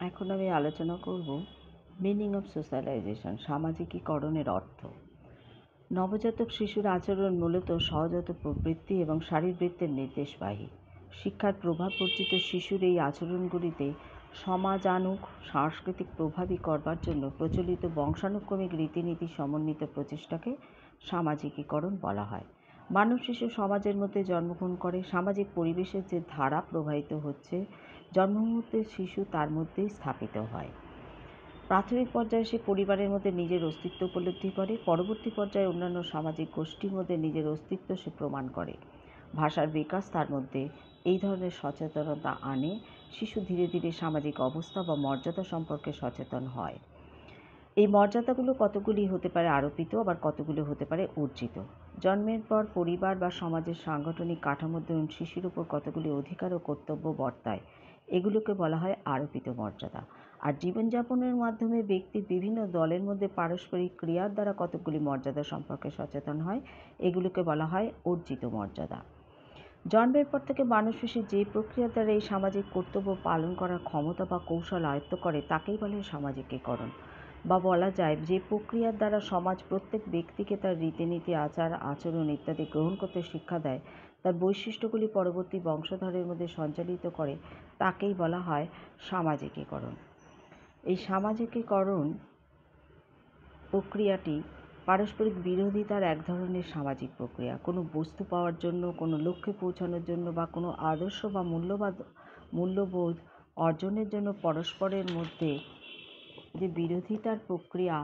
এখন আমি আলোচনা করব মিনিং অফ সোশ্যালাইজেশন, সামাজিকীকরণের অর্থ। নবজাতক শিশুর আচরণ মূলত সহজাত প্রবৃত্তি এবং শারীরবৃত্তের নির্দেশবাহী। শিক্ষার প্রভাব বর্জিত শিশুর এই আচরণগুলিতে সমাজানুগ সাংস্কৃতিক প্রভাবই করবার জন্য প্রচলিত বংশানুক্রমিক রীতিনীতি সমন্বিত প্রচেষ্টাকে সামাজিকীকরণ বলা হয়। মানব শিশু সমাজের মধ্যে জন্মগ্রহণ করে। সামাজিক পরিবেশের যে ধারা প্রবাহিত হচ্ছে, জন্মমুহূর্তে শিশু তার মধ্যেই স্থাপিত হয়। প্রাথমিক পর্যায়ে সে পরিবারের মধ্যে নিজের অস্তিত্ব উপলব্ধি করে। পরবর্তী পর্যায়ে অন্যান্য সামাজিক গোষ্ঠীর মধ্যে নিজের অস্তিত্ব সে প্রমাণ করে। ভাষার বিকাশ তার মধ্যে এই ধরনের সচেতনতা আনে। শিশু ধীরে ধীরে সামাজিক অবস্থা বা মর্যাদা সম্পর্কে সচেতন হয়। এই মর্যাদাগুলো কতগুলি হতে পারে আরোপিত, আবার কতগুলো হতে পারে অর্জিত। জন্মের পর পরিবার বা সমাজের সাংগঠনিক কাঠামোর দরুন শিশুর উপর কতগুলি অধিকার ও কর্তব্য বর্তায়, এগুলোকে বলা হয় আরোপিত মর্যাদা। আর জীবনযাপনের মাধ্যমে ব্যক্তি বিভিন্ন দলের মধ্যে পারস্পরিক ক্রিয়ার দ্বারা কতগুলি মর্যাদা সম্পর্কে সচেতন হয়, এগুলোকে বলা হয় অর্জিত মর্যাদা। জন্মের পর থেকে মানুষ শিশু যে প্রক্রিয়ার দ্বারা এই সামাজিক কর্তব্য পালন করার ক্ষমতা বা কৌশল আয়ত্ত করে তাকেই বলে সামাজিকীকরণ। বা বলা যায় যে প্রক্রিয়ার দ্বারা সমাজ প্রত্যেক ব্যক্তিকে তার রীতিনীতি, আচার আচরণ ইত্যাদি গ্রহণ করতে শিক্ষা দেয়, তার বৈশিষ্ট্যগুলি পরবর্তী বংশধরের মধ্যে সঞ্চালিত করে, তাকেই বলা হয় সামাজিকীকরণ। এই সামাজিকীকরণ প্রক্রিয়াটি পারস্পরিক বিরোধিতার এক ধরনের সামাজিক প্রক্রিয়া। কোনো বস্তু পাওয়ার জন্য, কোনো লক্ষ্যে পৌঁছানোর জন্য বা কোনো আদর্শ বা মূল্যবোধ অর্জনের জন্য পরস্পরের মধ্যে যে বিরোধিতার প্রক্রিয়া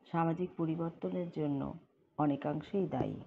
সামাজিক পরিবর্তনের জন্য অনেকাংশেই দায়ী।